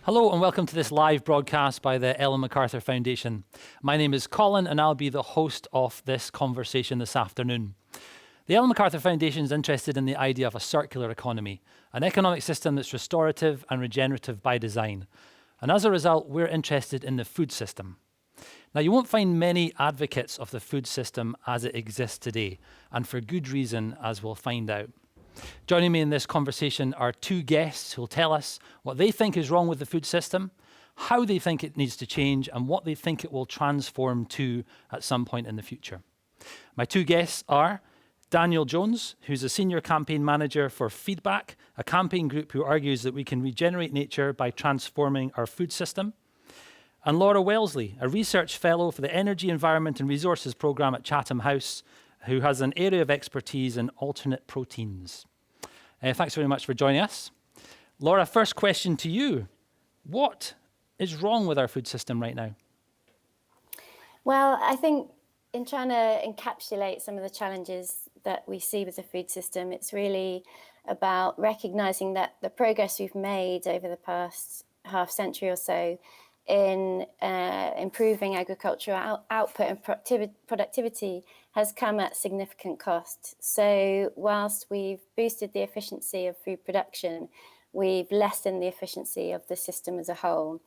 Hello and welcome to this live broadcast by the Ellen MacArthur Foundation. My name is Colin and I'll be the host of this conversation this afternoon. The Ellen MacArthur Foundation is interested in the idea of a circular economy, an economic system that's restorative and regenerative by design. And as a result, we're interested in the food system. Now, you won't find many advocates of the food system as it exists today, and for good reason, as we'll find out. Joining me in this conversation are two guests who'll tell us what they think is wrong with the food system, how they think it needs to change, and what they think it will transform to at some point in the future. My two guests are Daniel Jones, who's a senior campaign manager for Feedback, a campaign group who argues that we can regenerate nature by transforming our food system, and Laura Wellesley, a research fellow for the Energy, Environment and Resources programme at Chatham House, who has an area of expertise in alternate proteins. Thanks very much for joining us. Laura, first question to you. What is wrong with our food system right now? Well, I think in trying to encapsulate some of the challenges that we see with the food system, it's really about recognising that the progress we've made over the past half century or so in improving agricultural output and productivity has come at significant cost. So whilst we've boosted the efficiency of food production, we've lessened the efficiency of the system as a whole.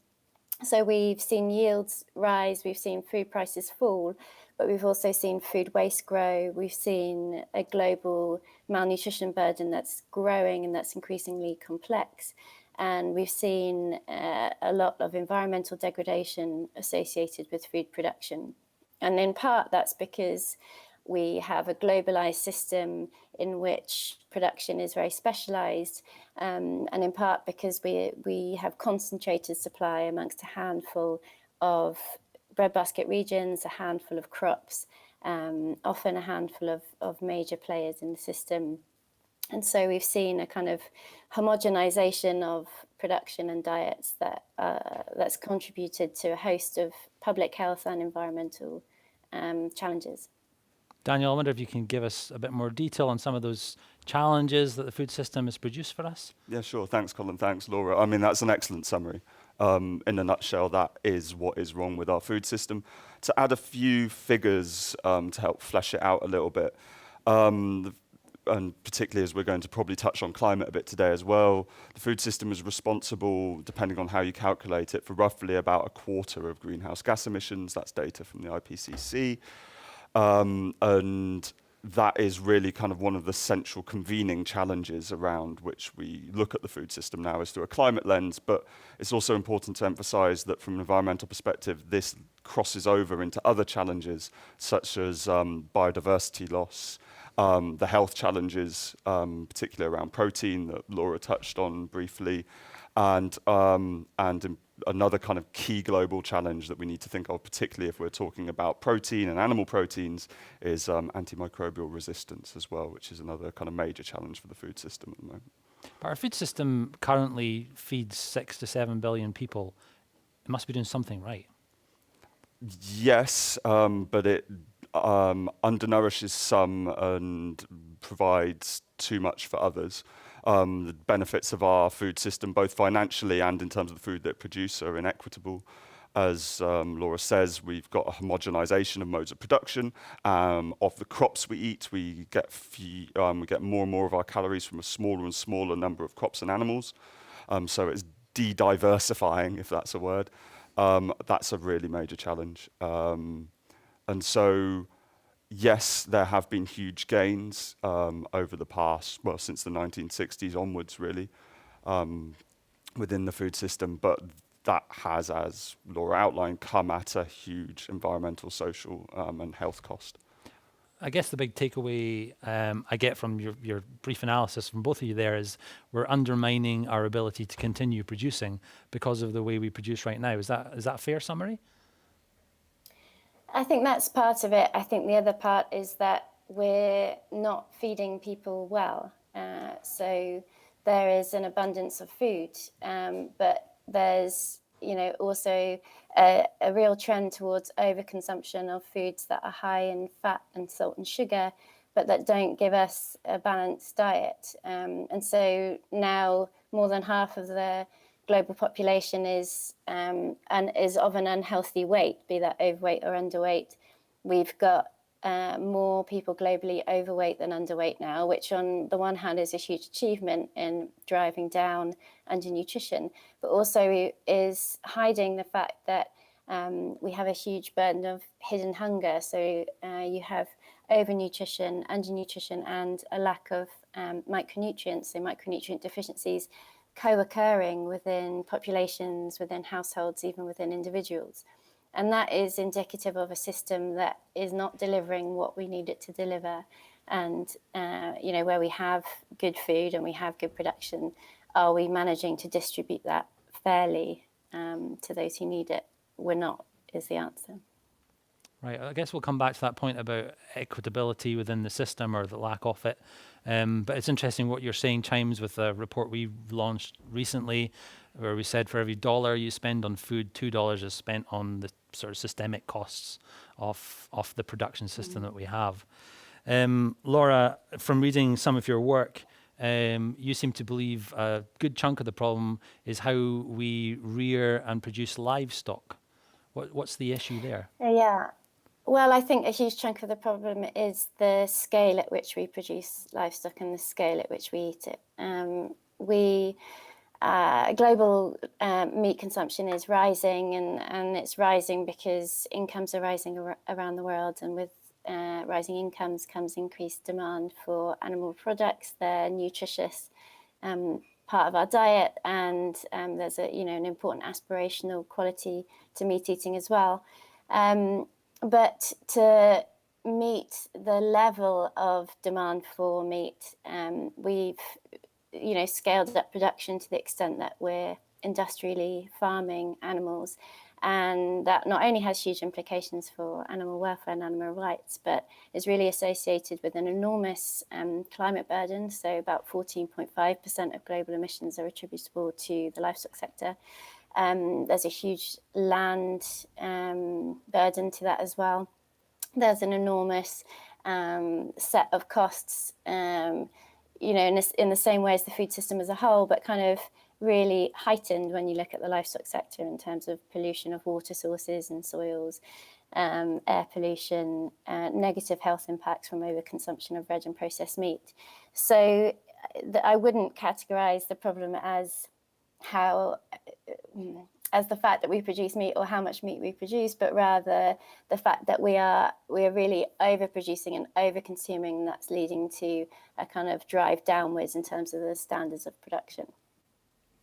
So we've seen yields rise, we've seen food prices fall, but we've also seen food waste grow. We've seen a global malnutrition burden that's growing and that's increasingly complex. And we've seen a lot of environmental degradation associated with food production. And in part, that's because we have a globalized system in which production is very specialized, and in part because we have concentrated supply amongst a handful of breadbasket regions, a handful of crops, often a handful of major players in the system. And so we've seen a kind of homogenization of production and diets that's contributed to a host of public health and environmental challenges. Daniel, I wonder if you can give us a bit more detail on some of those challenges that the food system has produced for us? Yeah, sure. Thanks, Colin. Thanks, Laura. I mean, that's an excellent summary. In a nutshell, that is what is wrong with our food system. To add a few figures to help flesh it out a little bit, and particularly as we're going to probably touch on climate a bit today as well, the food system is responsible, depending on how you calculate it, for roughly about a quarter of greenhouse gas emissions. That's data from the IPCC. And that is really kind of one of the central convening challenges around which we look at the food system now, is through a climate lens. But it's also important to emphasize that from an environmental perspective, this crosses over into other challenges, such as biodiversity loss, the health challenges, particularly around protein that Laura touched on briefly, and another kind of key global challenge that we need to think of, particularly if we're talking about protein and animal proteins, is antimicrobial resistance as well, which is another kind of major challenge for the food system at the moment. But our food system currently feeds 6 to 7 billion people. It must be doing something right. Yes, but it undernourishes some and provides too much for others. The benefits of our food system, both financially and in terms of the food that it produces, are inequitable. As Laura says, we've got a homogenization of modes of production. Of the crops we eat, we get more and more of our calories from a smaller and smaller number of crops and animals. So it's de-diversifying, if that's a word. That's a really major challenge. And so, yes, there have been huge gains over the past, well, since the 1960s onwards, really, within the food system. But that has, as Laura outlined, come at a huge environmental, social, and health cost. I guess the big takeaway I get from your brief analysis from both of you there is we're undermining our ability to continue producing because of the way we produce right now. Is that a fair summary? I think that's part of it. I think the other part is that we're not feeding people well. So there is an abundance of food, but there's also a real trend towards overconsumption of foods that are high in fat and salt and sugar, but that don't give us a balanced diet. And so now more than half of the global population is of an unhealthy weight, be that overweight or underweight. We've got more people globally overweight than underweight now, which on the one hand is a huge achievement in driving down undernutrition, but also is hiding the fact that we have a huge burden of hidden hunger. So you have overnutrition, undernutrition, and a lack of micronutrients, so micronutrient deficiencies co-occurring within populations, within households, even within individuals. And that is indicative of a system that is not delivering what we need it to deliver. And, where we have good food and we have good production, are we managing to distribute that fairly to those who need it? We're not, is the answer. Right. I guess we'll come back to that point about equitability within the system or the lack of it. But it's interesting what you're saying chimes with a report we launched recently where we said for every $1 you spend on food, $2 is spent on the sort of systemic costs of the production system that we have. Laura, from reading some of your work, you seem to believe a good chunk of the problem is how we rear and produce livestock. What's the issue there? Yeah. Well, I think a huge chunk of the problem is the scale at which we produce livestock and the scale at which we eat it. Global meat consumption is rising, and it's rising because incomes are rising around the world, and with rising incomes comes increased demand for animal products. They're nutritious part of our diet, and there's an important aspirational quality to meat eating as well. But to meet the level of demand for meat, we've scaled up production to the extent that we're industrially farming animals, and that not only has huge implications for animal welfare and animal rights, but is really associated with an enormous climate burden. So about 14.5% of global emissions are attributable to the livestock sector. There's a huge land burden to that as well. There's an enormous set of costs, in the same way as the food system as a whole, but kind of really heightened when you look at the livestock sector in terms of pollution of water sources and soils, air pollution, negative health impacts from overconsumption of red and processed meat. So I wouldn't categorize the problem as the fact that we produce meat or how much meat we produce, but rather the fact that we are really overproducing and overconsuming, and that's leading to a kind of drive downwards in terms of the standards of production.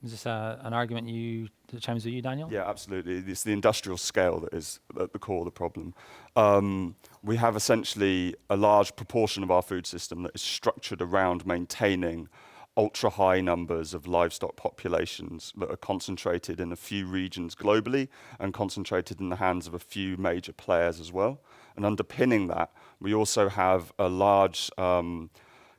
Is this an argument that chimes with you, Daniel? Yeah, absolutely. It's the industrial scale that is at the core of the problem. We have essentially a large proportion of our food system that is structured around maintaining ultra-high numbers of livestock populations that are concentrated in a few regions globally and concentrated in the hands of a few major players as well. And underpinning that, we also have a large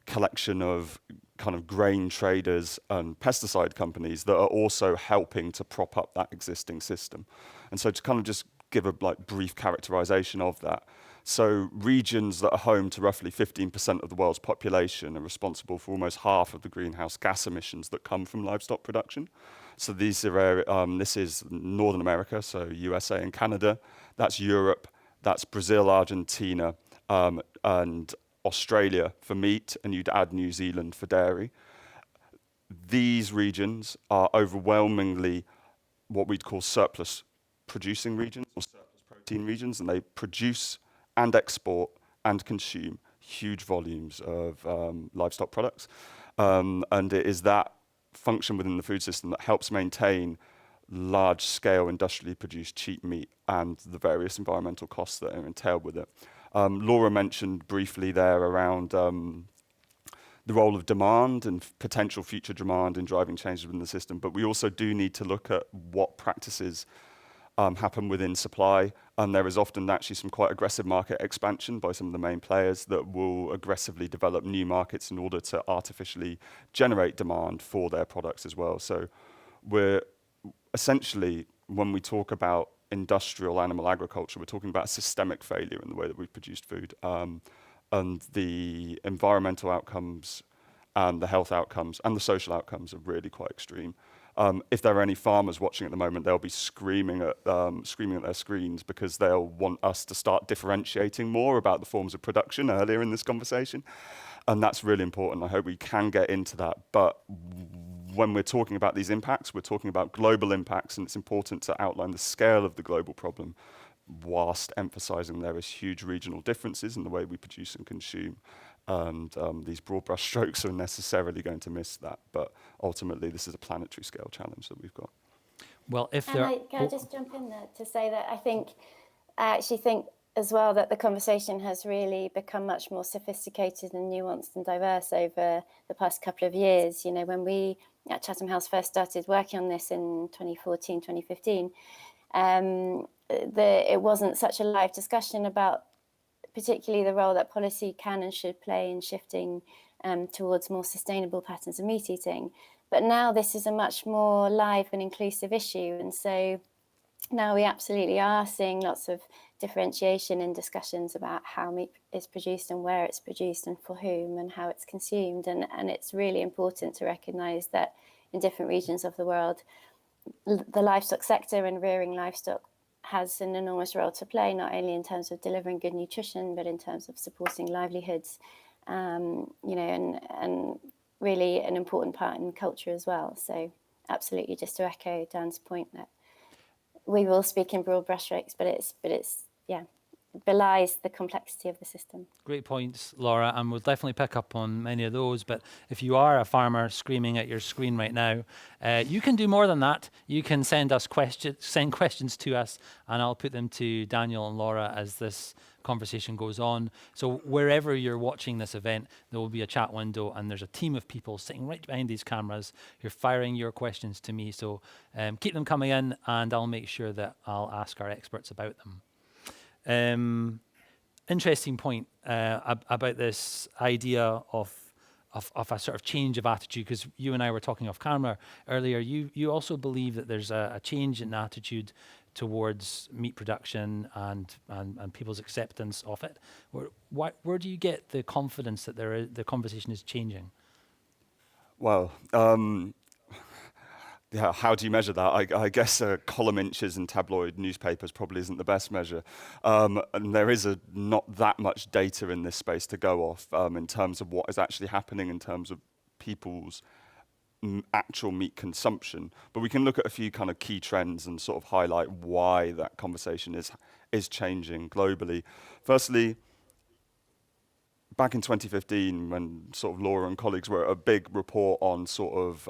collection of kind of grain traders and pesticide companies that are also helping to prop up that existing system. And so to kind of just give a brief characterization of that. So regions that are home to roughly 15% of the world's population are responsible for almost half of the greenhouse gas emissions that come from livestock production. So this is Northern America, so USA and Canada. That's Europe, that's Brazil, Argentina, and Australia for meat, and you'd add New Zealand for dairy. These regions are overwhelmingly what we'd call surplus producing regions or surplus protein regions, and they produce and export and consume huge volumes of livestock products. And it is that function within the food system that helps maintain large-scale industrially produced cheap meat and the various environmental costs that are entailed with it. Laura mentioned briefly there around the role of demand and potential future demand in driving changes within the system, but we also do need to look at what practices happen within supply, and there is often actually some quite aggressive market expansion by some of the main players that will aggressively develop new markets in order to artificially generate demand for their products as well. So we're essentially, when we talk about industrial animal agriculture, we're talking about systemic failure in the way that we've produced food. And the environmental outcomes and the health outcomes and the social outcomes are really quite extreme. If there are any farmers watching at the moment, they'll be screaming at their screens because they'll want us to start differentiating more about the forms of production earlier in this conversation. And that's really important. I hope we can get into that. But when we're talking about these impacts, we're talking about global impacts, and it's important to outline the scale of the global problem, whilst emphasizing there is huge regional differences in the way we produce and consume. And these broad brush strokes are necessarily going to miss that. But ultimately, this is a planetary scale challenge that we've got. Well, if And there... can I just jump in there to say that I actually think as well that the conversation has really become much more sophisticated and nuanced and diverse over the past couple of years. You know, when we at Chatham House first started working on this in 2014, 2015, it wasn't such a live discussion about particularly the role that policy can and should play in shifting towards more sustainable patterns of meat eating. But now this is a much more live and inclusive issue. And so now we absolutely are seeing lots of differentiation in discussions about how meat is produced and where it's produced and for whom and how it's consumed. And it's really important to recognise that in different regions of the world, the livestock sector and rearing livestock has an enormous role to play, not only in terms of delivering good nutrition, but in terms of supporting livelihoods, and really an important part in culture as well. So absolutely, just to echo Dan's point that we will speak in broad brushstrokes, but it's belies the complexity of the system. Great points, Laura, and we'll definitely pick up on many of those. But if you are a farmer screaming at your screen right now, you can do more than that. You can send questions to us, and I'll put them to Daniel and Laura as this conversation goes on. So wherever you're watching this event, there will be a chat window, and there's a team of people sitting right behind these cameras who are firing your questions to me. So keep them coming in, and I'll make sure that I'll ask our experts about them. Interesting point about this idea of a sort of change of attitude, because you and I were talking off camera earlier. You also believe that there's a change in attitude towards meat production and people's acceptance of it. Where do you get the confidence that the conversation is changing? Well, yeah, how do you measure that? I guess column inches in tabloid newspapers probably isn't the best measure. And there is not that much data in this space to go off in terms of what is actually happening in terms of people's actual meat consumption. But we can look at a few kind of key trends and sort of highlight why that conversation is changing globally. Firstly, back in 2015, when sort of Laura and colleagues wrote a big report on sort of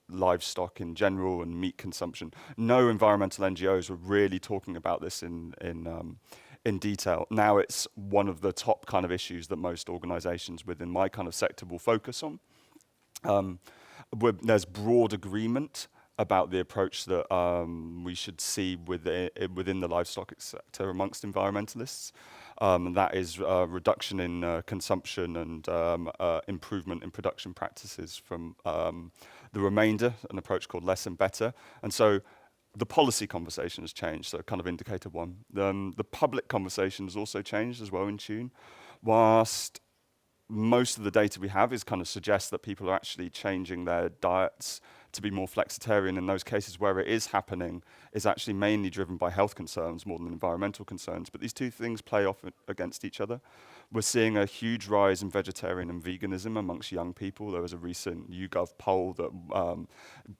livestock in general and meat consumption, no environmental NGOs were really talking about this in detail. Now it's one of the top kind of issues that most organisations within my kind of sector will focus on. There's broad agreement about the approach that we should see within the livestock sector amongst environmentalists. That is reduction in consumption and improvement in production practices from the remainder, an approach called less and better. And so the policy conversation has changed, so kind of indicator one. The public conversation has also changed as well in tune. Whilst most of the data we have is kind of suggests that people are actually changing their diets to be more flexitarian. In those cases where it is happening, is actually mainly driven by health concerns more than environmental concerns. But these two things play off against each other. We're seeing a huge rise in vegetarian and veganism amongst young people. There was a recent YouGov poll that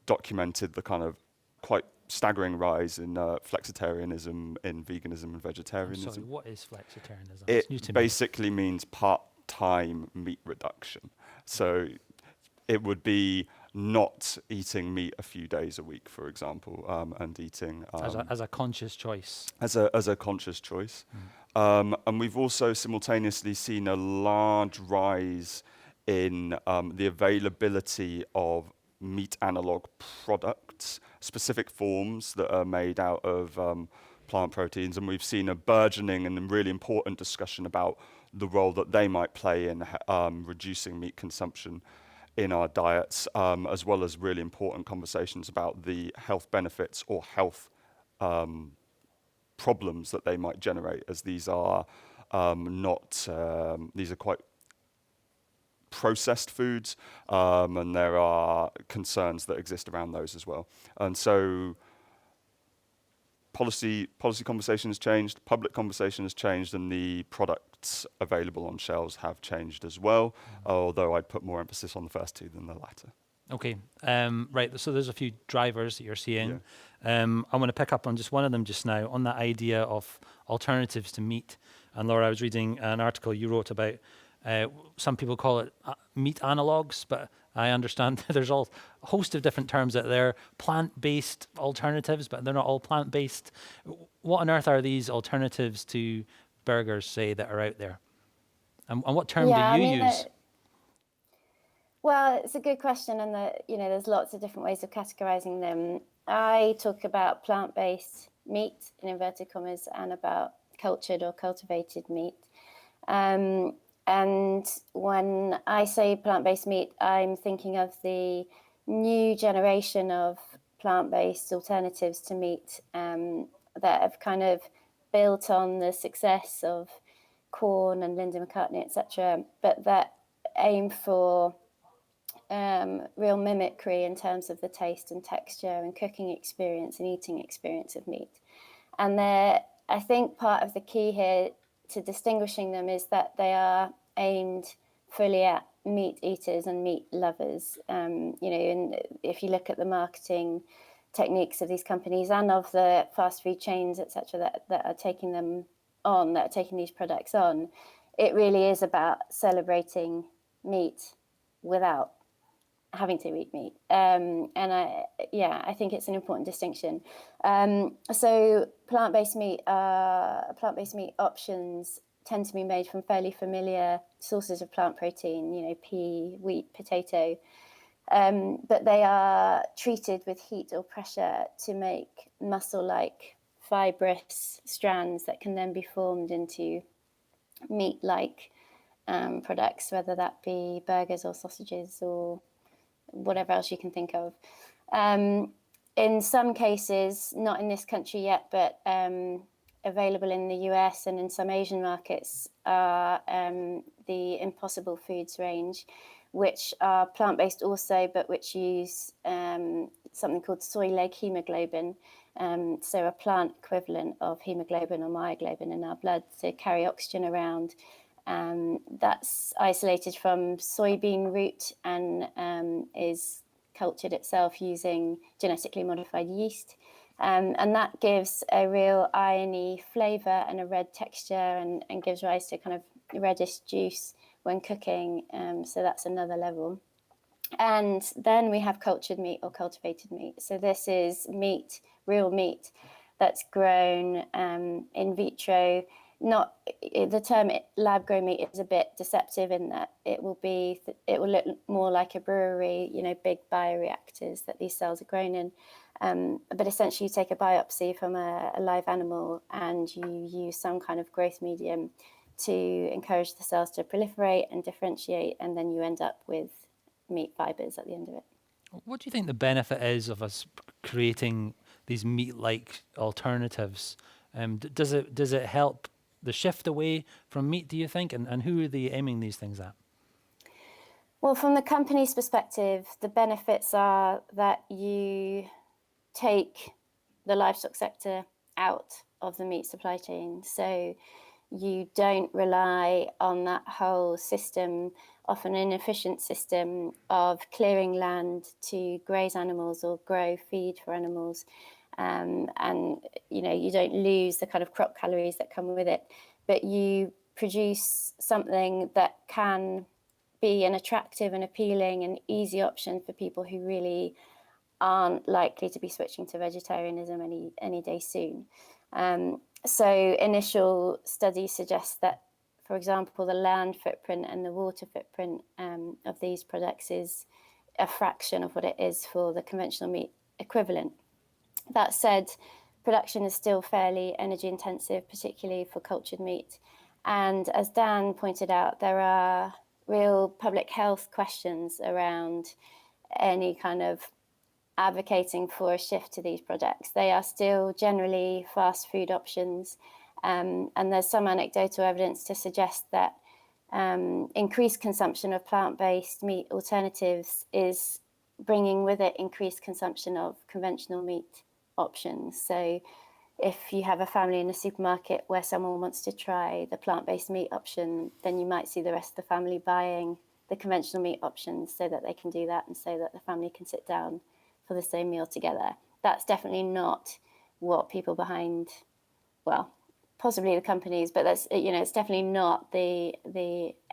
documented the kind of quite staggering rise in flexitarianism, in veganism and vegetarianism. I'm sorry, what is flexitarianism? It new to basically means part-time meat reduction. So it would be not eating meat a few days a week, for example, and eating As a conscious choice. as a conscious choice. And we've also simultaneously seen a large rise in the availability of meat analog products, specific forms that are made out of plant proteins, and we've seen a burgeoning and really important discussion about the role that they might play in reducing meat consumption in our diets, as well as really important conversations about the health benefits or health problems that they might generate, as these are these are quite processed foods, and there are concerns that exist around those as well. And so policy conversation has changed, public conversation has changed, and the products available on shelves have changed as well, although I'd put more emphasis on the first two than the latter. Okay, right, so there's a few drivers that you're seeing. Yeah. I want to pick up on just one of them just now, on that idea of alternatives to meat. And Laura, I was reading an article you wrote about, some people call it meat analogues, but I understand there's a host of different terms out there, plant-based alternatives, but they're not all plant-based. What on earth are these alternatives to burgers, say, that are out there? And what term do you use? Well, it's a good question, and there's lots of different ways of categorizing them. I talk about plant-based meat, in inverted commas, and about cultured or cultivated meat. And when I say plant-based meat, I'm thinking of the new generation of plant-based alternatives to meat that have kind of built on the success of Corn and Linda McCartney, etc., but that aim for real mimicry in terms of the taste and texture and cooking experience and eating experience of meat. And I think part of the key here to distinguishing them is that they are aimed fully at meat eaters and meat lovers. And if you look at the marketing techniques of these companies and of the fast food chains, etc., that are taking them on, that are taking these products on, it really is about celebrating meat without having to eat meat. And I think it's an important distinction. So plant-based meat options tend to be made from fairly familiar sources of plant protein, pea, wheat, potato, but they are treated with heat or pressure to make muscle-like fibrous strands that can then be formed into meat-like products, whether that be burgers or sausages or whatever else you can think of. In some cases, not in this country yet, but available in the US and in some Asian markets, are the Impossible Foods range, which are plant-based also, but which use something called soy leg hemoglobin, so a plant equivalent of hemoglobin or myoglobin in our blood to carry oxygen around. That's isolated from soybean root and is cultured itself using genetically modified yeast. And that gives a real irony flavour and a red texture and gives rise to kind of reddish juice when cooking. So that's another level. And then we have cultured meat or cultivated meat. So this is meat, real meat, that's grown in vitro. Not the term lab-grown meat is a bit deceptive in that it will look more like a brewery, big bioreactors that these cells are grown in. But essentially, you take a biopsy from a live animal and you use some kind of growth medium to encourage the cells to proliferate and differentiate, and then you end up with meat fibers at the end of it. What do you think the benefit is of us creating these meat-like alternatives? Does it help the shift away from meat, do you think? And who are they aiming these things at? Well, from the company's perspective, the benefits are that you take the livestock sector out of the meat supply chain. So you don't rely on that whole system, often inefficient system, of clearing land to graze animals or grow feed for animals. And you don't lose the kind of crop calories that come with it, but you produce something that can be an attractive and appealing and easy option for people who really aren't likely to be switching to vegetarianism any day soon. So initial studies suggest that, for example, the land footprint and the water footprint of these products is a fraction of what it is for the conventional meat equivalent. That said, production is still fairly energy intensive, particularly for cultured meat. And as Dan pointed out, there are real public health questions around any kind of advocating for a shift to these products. They are still generally fast food options. And there's some anecdotal evidence to suggest that increased consumption of plant-based meat alternatives is bringing with it increased consumption of conventional meat options. So if you have a family in a supermarket where someone wants to try the plant-based meat option, then you might see the rest of the family buying the conventional meat options so that they can do that and so that the family can sit down for the same meal together. That's definitely not what people behind, well, possibly the companies, but that's, it's definitely not the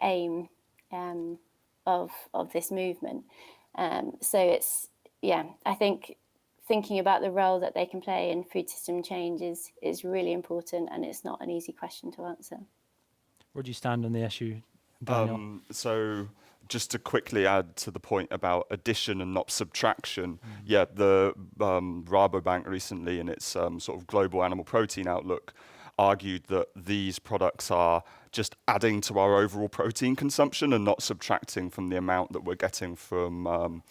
aim of this movement. So it's, I think thinking about the role that they can play in food system change is really important, and it's not an easy question to answer. Where do you stand on the issue, Daniel? So just to quickly add to the point about addition and not subtraction, the Rabobank recently in its sort of global animal protein outlook argued that these products are just adding to our overall protein consumption and not subtracting from the amount that we're getting from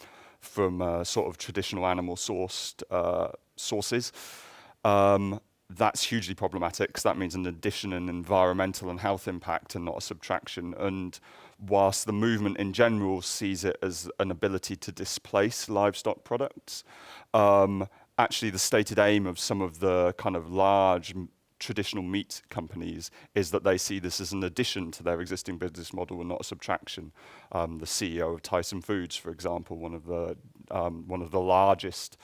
sort of traditional animal sourced sources. That's hugely problematic because that means an addition in environmental and health impact and not a subtraction. And whilst the movement in general sees it as an ability to displace livestock products, actually the stated aim of some of the kind of large traditional meat companies is that they see this as an addition to their existing business model and not a subtraction. The CEO of Tyson Foods, for example, one of the largest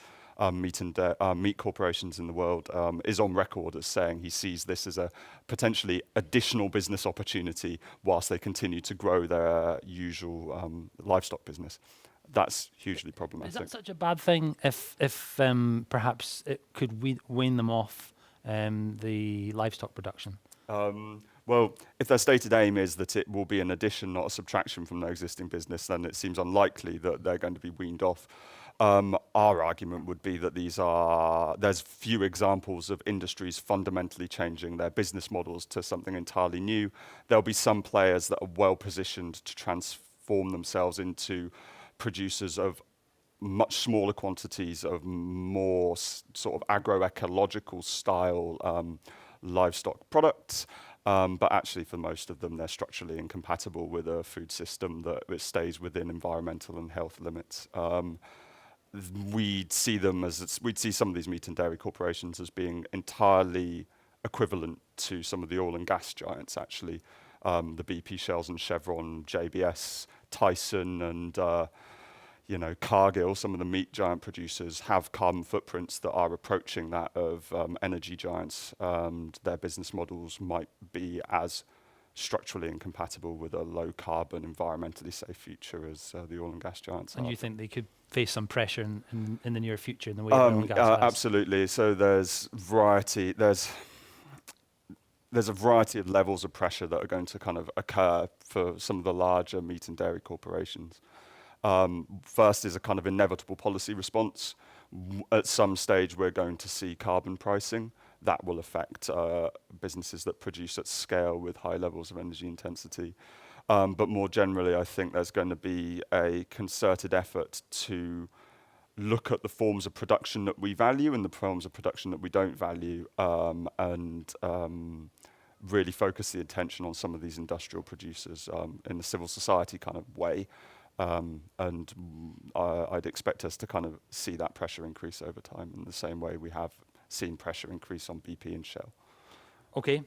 meat corporations in the world, is on record as saying he sees this as a potentially additional business opportunity whilst they continue to grow their usual livestock business. That's hugely problematic. Is that such a bad thing if perhaps it could wean them off the livestock production? Well, if their stated aim is that it will be an addition, not a subtraction from their existing business, then it seems unlikely that they're going to be weaned off. Our argument would be that there's few examples of industries fundamentally changing their business models to something entirely new. There'll be some players that are well positioned to transform themselves into producers of much smaller quantities of more sort of agroecological style livestock products. But actually for most of them, they're structurally incompatible with a food system that stays within environmental and health limits. We'd see some of these meat and dairy corporations as being entirely equivalent to some of the oil and gas giants, actually. The BP, Shells and Chevron, JBS, Tyson and Cargill, some of the meat giant producers, have carbon footprints that are approaching that of energy giants, and their business models might be as structurally incompatible with a low carbon, environmentally safe future as the oil and gas giants And are. you think they could face some pressure in the near future in the way that oil and gas has? Absolutely. So there's variety. There's a variety of levels of pressure that are going to kind of occur for some of the larger meat and dairy corporations. First is a kind of inevitable policy response. At some stage, we're going to see carbon pricing. That will affect businesses that produce at scale with high levels of energy intensity. But more generally, I think there's going to be a concerted effort to look at the forms of production that we value and the forms of production that we don't value, and really focus the attention on some of these industrial producers in the civil society kind of way. And I'd expect us to kind of see that pressure increase over time in the same way we have seen pressure increase on BP and Shell. Okay.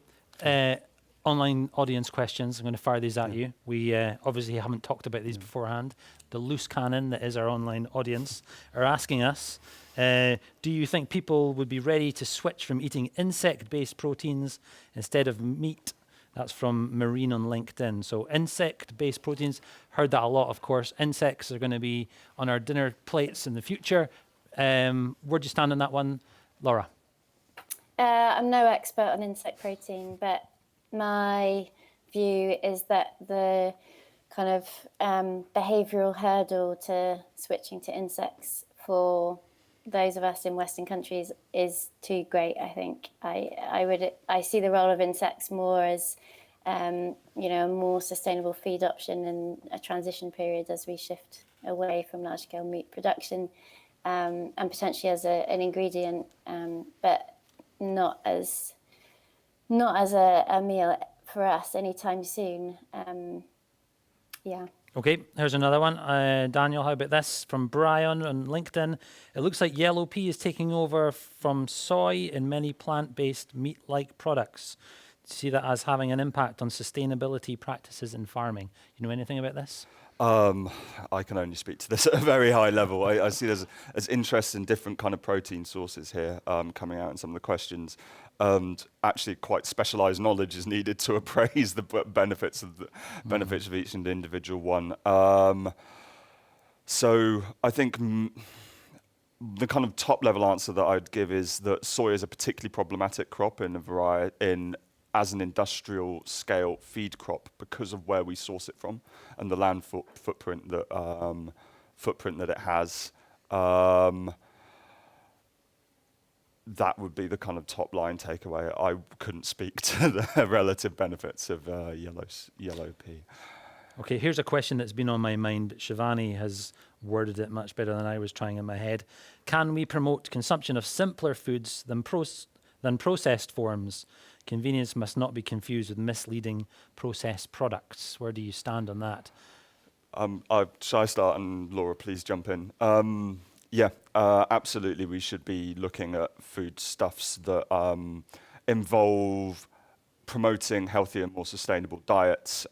Online audience questions. I'm going to fire these at you. We obviously haven't talked about these beforehand. The loose cannon that is our online audience are asking us, do you think people would be ready to switch from eating insect-based proteins instead of meat That's from Marine on LinkedIn. So insect-based proteins, heard that a lot, of course. Insects are going to be on our dinner plates in the future. Where do you stand on that one, Laura? I'm no expert on insect protein, but my view is that the kind of behavioural hurdle to switching to insects for those of us in Western countries is too great. I think I see the role of insects more as a more sustainable feed option in a transition period as we shift away from large scale meat production, and potentially as an ingredient, but not as a meal for us anytime soon. Yeah. Okay, here's another one. Daniel, how about this? From Brian on LinkedIn. It looks like yellow pea is taking over from soy in many plant-based meat-like products. Do you see that as having an impact on sustainability practices in farming? You know anything about this? I can only speak to this at a very high level. I see there's interest in different kind of protein sources here coming out in some of the questions. And actually quite specialised knowledge is needed to appraise the benefits of each individual one. So I think the kind of top level answer that I'd give is that soy is a particularly problematic crop as an industrial scale feed crop because of where we source it from and the land footprint that it has. That would be the kind of top line takeaway. I couldn't speak to the relative benefits of yellow pea. Okay, here's a question that's been on my mind. Shivani has worded it much better than I was trying in my head. Can we promote consumption of simpler foods than processed forms? Convenience must not be confused with misleading processed products. Where do you stand on that? Shall I start, and Laura, please jump in? Absolutely. We should be looking at foodstuffs that involve promoting healthier, more sustainable diets.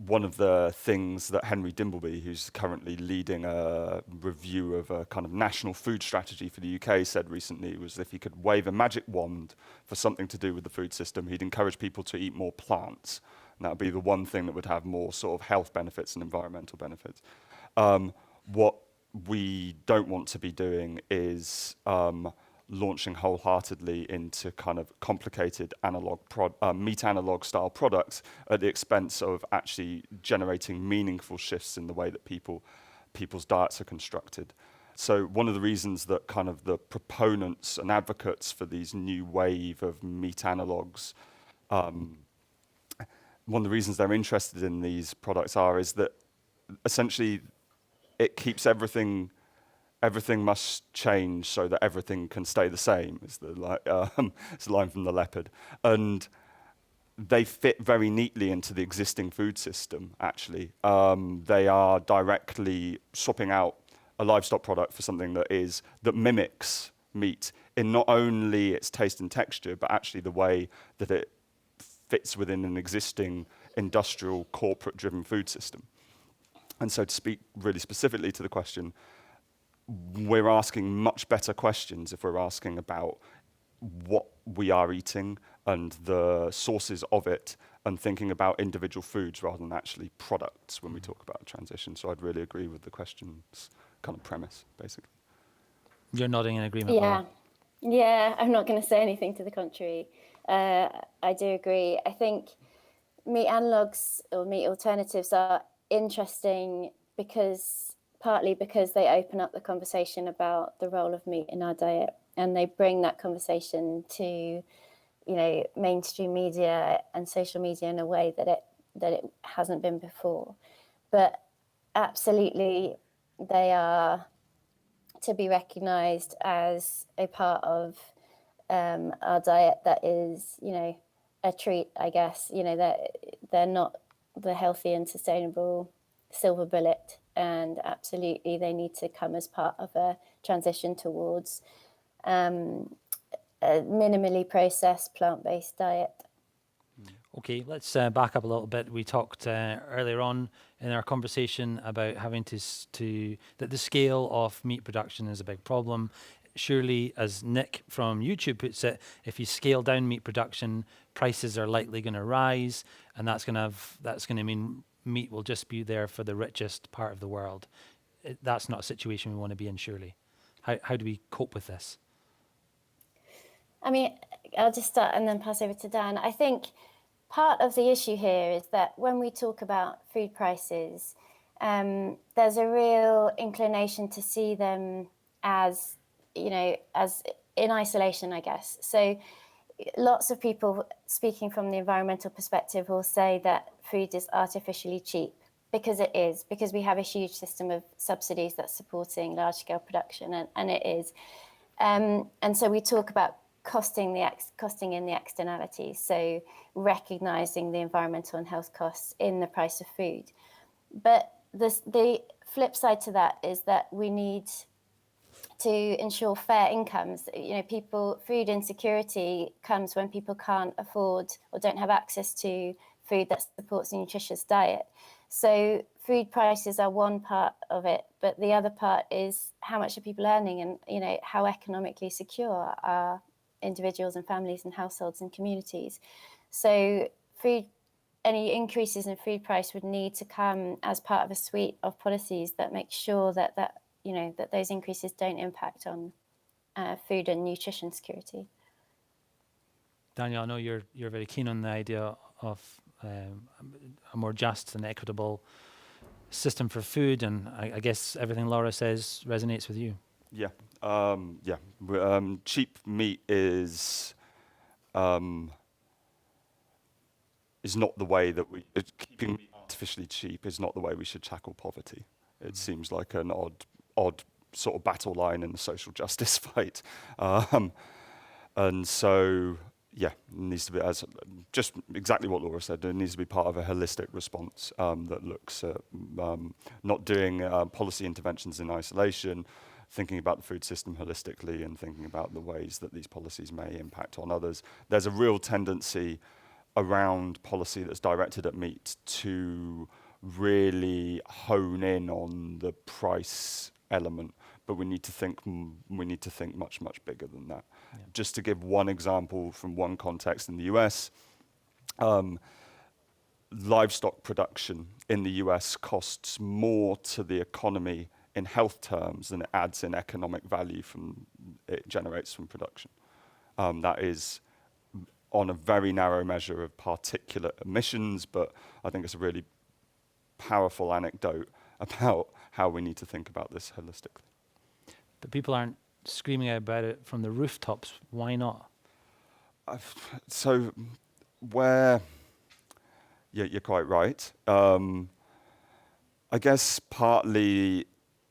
One of the things that Henry Dimbleby, who's currently leading a review of a kind of national food strategy for the UK, said recently was if he could wave a magic wand for something to do with the food system, he'd encourage people to eat more plants. And that would be the one thing that would have more sort of health benefits and environmental benefits. What we don't want to be doing is launching wholeheartedly into kind of complicated meat analog style products at the expense of actually generating meaningful shifts in the way that people's diets are constructed. So one of the reasons that kind of the proponents and advocates for these new wave of meat analogs, one of the reasons they're interested in these products is that essentially it keeps everything must change so that everything can stay the same, is it's a line from The Leopard. And they fit very neatly into the existing food system, actually. They are directly swapping out a livestock product for something that mimics meat in not only its taste and texture, but actually the way that it fits within an existing industrial, corporate-driven food system. And so to speak really specifically to the question, we're asking much better questions if we're asking about what we are eating and the sources of it, and thinking about individual foods rather than actually products when we talk about transition. So I'd really agree with the question's kind of premise, basically. You're nodding in agreement, Yeah. Laura. Yeah, I'm not going to say anything to the contrary. I do agree. I think meat analogues or meat alternatives are interesting partly because they open up the conversation about the role of meat in our diet, and they bring that conversation to, mainstream media and social media in a way that it hasn't been before. But absolutely, they are to be recognised as a part of our diet that is, a treat, I guess. That they're not the healthy and sustainable silver bullet, and absolutely they need to come as part of a transition towards a minimally processed plant-based diet. Okay, let's back up a little bit. We talked earlier on in our conversation about having that the scale of meat production is a big problem. surely, as Nick from YouTube puts it, if you scale down meat production, prices are likely going to rise, and that's going to mean meat will just be there for the richest part of the world. That's not a situation we want to be in, surely. How do we cope with this? I mean, I'll just start and then pass over to Dan. I think part of the issue here is that when we talk about food prices, there's a real inclination to see them as, as in isolation, I guess. So lots of people speaking from the environmental perspective will say that food is artificially cheap, because it is, because we have a huge system of subsidies that's supporting large-scale production, and it is. And so we talk about costing in the externalities, so recognizing the environmental and health costs in the price of food. But the flip side to that is that we need to ensure fair incomes. Food insecurity comes when people can't afford or don't have access to food that supports a nutritious diet. So food prices are one part of it, but the other part is how much are people earning, and how economically secure are individuals and families and households and communities. So any increases in food price would need to come as part of a suite of policies that make sure that those increases don't impact on food and nutrition security. Daniel, I know you're very keen on the idea of a more just and equitable system for food, and I guess everything Laura says resonates with you. Yeah. Cheap meat is not the way that keeping meat artificially cheap is not the way we should tackle poverty. It seems like an odd sort of battle line in the social justice fight. And so, it needs to be, as just exactly what Laura said, it needs to be part of a holistic response that looks at not doing policy interventions in isolation, thinking about the food system holistically and thinking about the ways that these policies may impact on others. There's a real tendency around policy that's directed at meat to really hone in on the price element, but we need to think much bigger than that. Yeah. Just to give one example from one context in the US, livestock production in the US costs more to the economy in health terms than it adds in economic value it generates from production. That is on a very narrow measure of particulate emissions, but I think it's a really powerful anecdote about how we need to think about this holistically. But people aren't screaming about it from the rooftops. Why not? You're quite right. I guess partly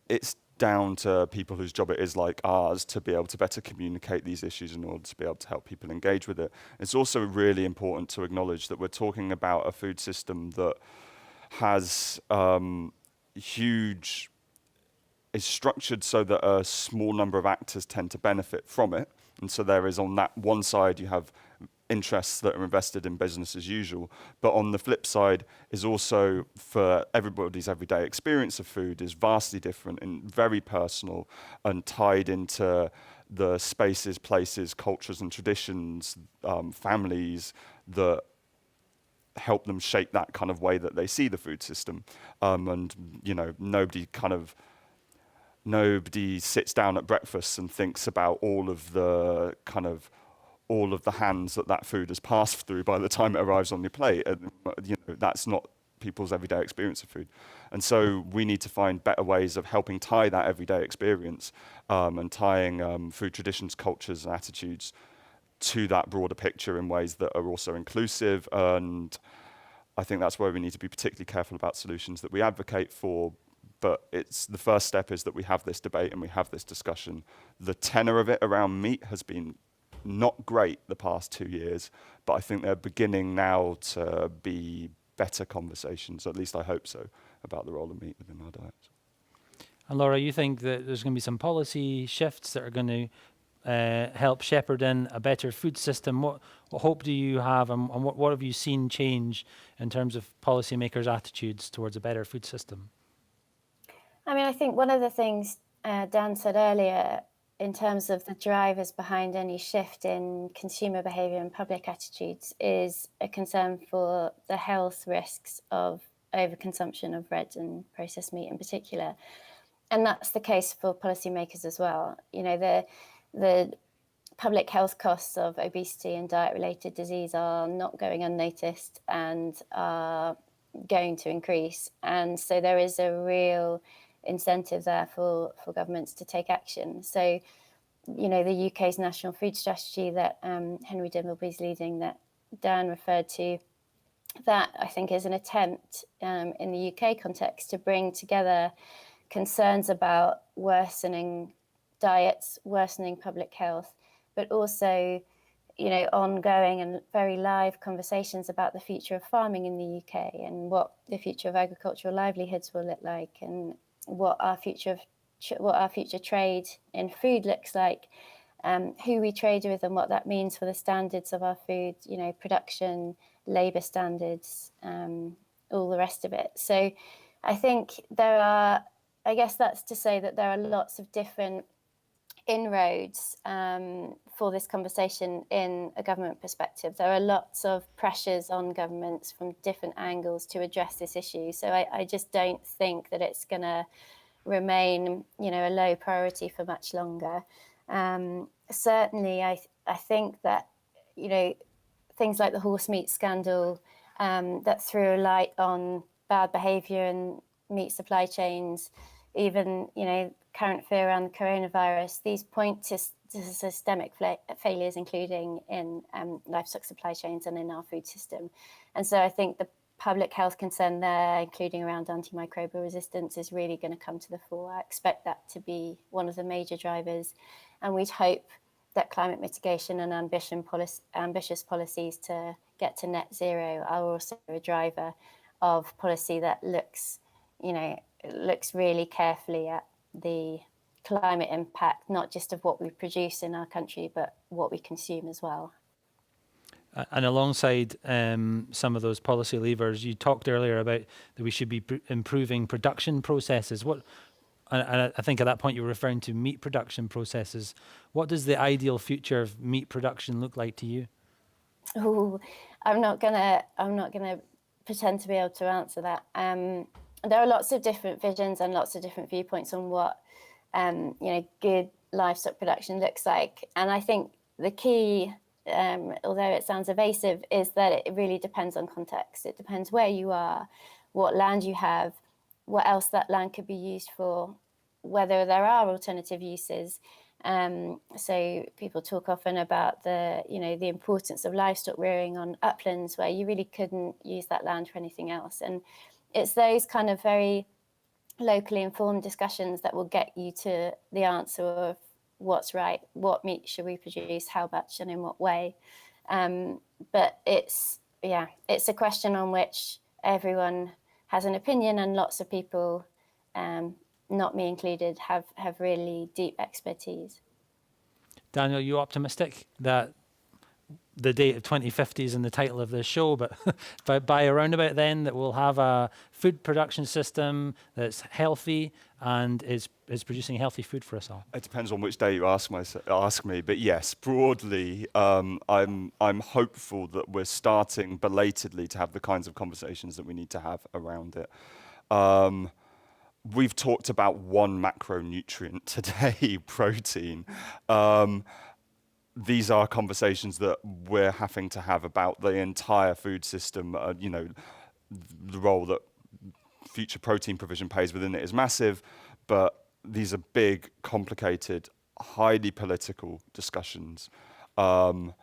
it's down to people whose job it is, like ours, to be able to better communicate these issues in order to be able to help people engage with it. It's also really important to acknowledge that we're talking about a food system that has is structured so that a small number of actors tend to benefit from it. And so there is, on that one side, you have interests that are invested in business as usual. But on the flip side is also, for everybody's everyday experience of food is vastly different and very personal and tied into the spaces, places, cultures and traditions, families that help them shape that kind of way that they see the food system. And nobody sits down at breakfast and thinks about all of the hands that food has passed through by the time it arrives on your plate. And, that's not people's everyday experience of food. And so we need to find better ways of helping tie that everyday experience and tying food traditions, cultures, and attitudes to that broader picture in ways that are also inclusive. And I think that's where we need to be particularly careful about solutions that we advocate for. But the first step is that we have this debate and we have this discussion. The tenor of it around meat has been not great the past 2 years, but I think they're beginning now to be better conversations, at least I hope so, about the role of meat within our diets. And Laura, you think that there's going to be some policy shifts that are going to help shepherd in a better food system? What hope do you have, and what have you seen change in terms of policymakers' attitudes towards a better food system? I mean, I think one of the things Dan said earlier in terms of the drivers behind any shift in consumer behaviour and public attitudes is a concern for the health risks of overconsumption of red and processed meat in particular. And that's the case for policymakers as well. You know, the public health costs of obesity and diet-related disease are not going unnoticed and are going to increase. And so there is a real incentive there for governments to take action. So, you know, the UK's National Food Strategy that Henry Dimbleby's leading, that Dan referred to, that I think is an attempt in the UK context to bring together concerns about worsening diets, worsening public health, but also, you know, ongoing and very live conversations about the future of farming in the UK and what the future of agricultural livelihoods will look like, and what our future trade in food looks like, who we trade with, and what that means for the standards of our food, you know, production, labour standards, all the rest of it. So I think I guess that's to say that there are lots of different inroads for this conversation in a government perspective. There are lots of pressures on governments from different angles to address this issue. So I just don't think that it's going to remain, you know, a low priority for much longer. Certainly, I think that, you know, things like the horse meat scandal that threw a light on bad behaviour in meat supply chains, even, you know, current fear around the coronavirus, these point to systemic failures, including in livestock supply chains and in our food system. And so I think the public health concern there, including around antimicrobial resistance, is really going to come to the fore. I expect that to be one of the major drivers. And we'd hope that climate mitigation and ambitious policies to get to net zero are also a driver of policy that looks really carefully at the climate impact, not just of what we produce in our country, but what we consume as well. And alongside some of those policy levers, you talked earlier about that we should be improving production processes. And I think at that point you were referring to meat production processes. What does the ideal future of meat production look like to you? Oh, I'm not gonna pretend to be able to answer that. There are lots of different visions and lots of different viewpoints on what good livestock production looks like. And I think the key, although it sounds evasive, is that it really depends on context. It depends where you are, what land you have, what else that land could be used for, whether there are alternative uses. So people talk often about the importance of livestock rearing on uplands where you really couldn't use that land for anything else. And it's those kind of very locally informed discussions that will get you to the answer of what's right, what meat should we produce, how much, and in what way. But it's a question on which everyone has an opinion, and lots of people, not me included, have really deep expertise. Daniel, you optimistic that the date of 2050 is in the title of this show, but by around about then that we'll have a food production system that's healthy and is producing healthy food for us all? It depends on which day you ask me, but yes, broadly, I'm hopeful that we're starting belatedly to have the kinds of conversations that we need to have around it. We've talked about one macronutrient today, protein. These are conversations that we're having to have about the entire food system. The role that future protein provision plays within it is massive, but these are big, complicated, highly political discussions. And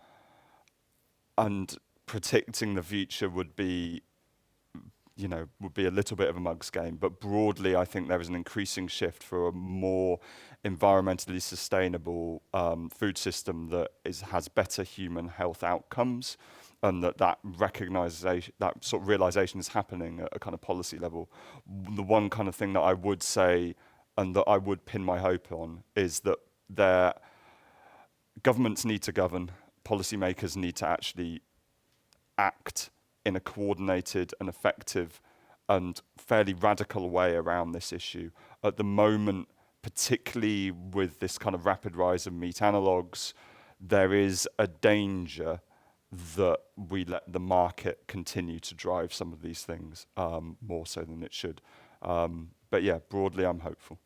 predicting the future would be a little bit of a mug's game. But broadly, I think there is an increasing shift for a more environmentally sustainable food system that has better human health outcomes, and that sort of realization is happening at a kind of policy level. The one kind of thing that I would say, and that I would pin my hope on, is that governments need to govern, policymakers need to actually act in a coordinated and effective and fairly radical way around this issue. At the moment, particularly with this kind of rapid rise of meat analogues, there is a danger that we let the market continue to drive some of these things more so than it should. But yeah, broadly, I'm hopeful.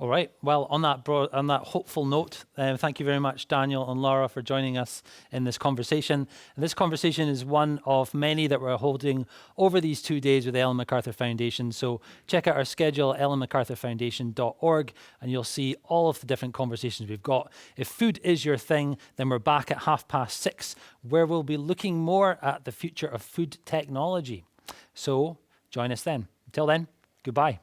All right. Well, on that hopeful note, thank you very much, Daniel and Laura, for joining us in this conversation. And this conversation is one of many that we're holding over these 2 days with the Ellen MacArthur Foundation. So check out our schedule, ellenmacarthurfoundation.org, and you'll see all of the different conversations we've got. If food is your thing, then we're back at 6:30, where we'll be looking more at the future of food technology. So join us then. Until then, goodbye.